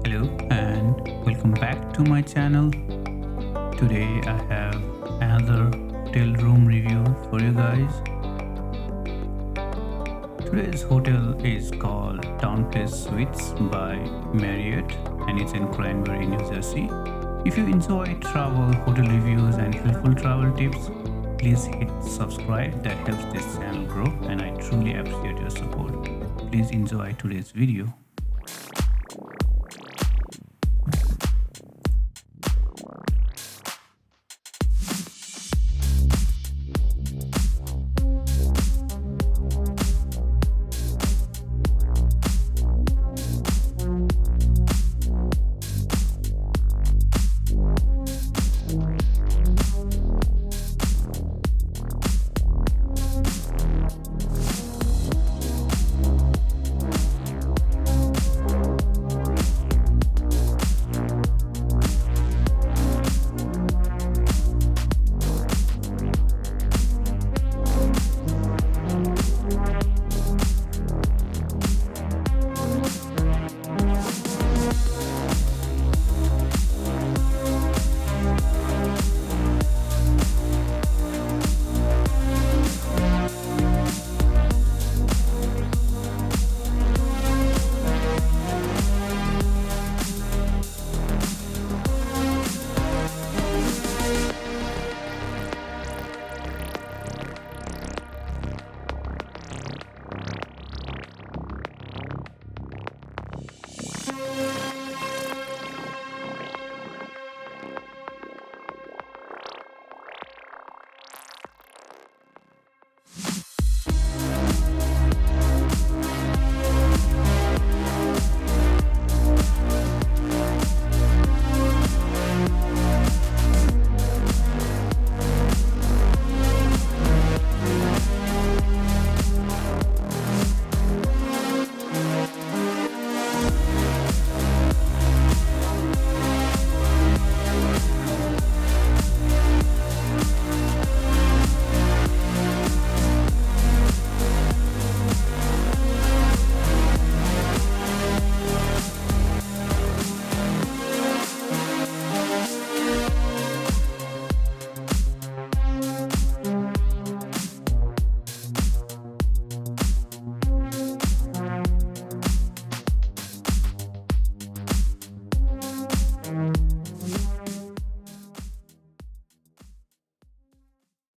Hello and welcome back to my channel. Today I have another hotel room review for you guys. Today's hotel is called TownePlace Suites by Marriott and it's in Cranbury, New Jersey. If you enjoy travel, hotel reviews and helpful travel tips, please hit subscribe. That helps this channel grow and I truly appreciate your support. Please enjoy today's video.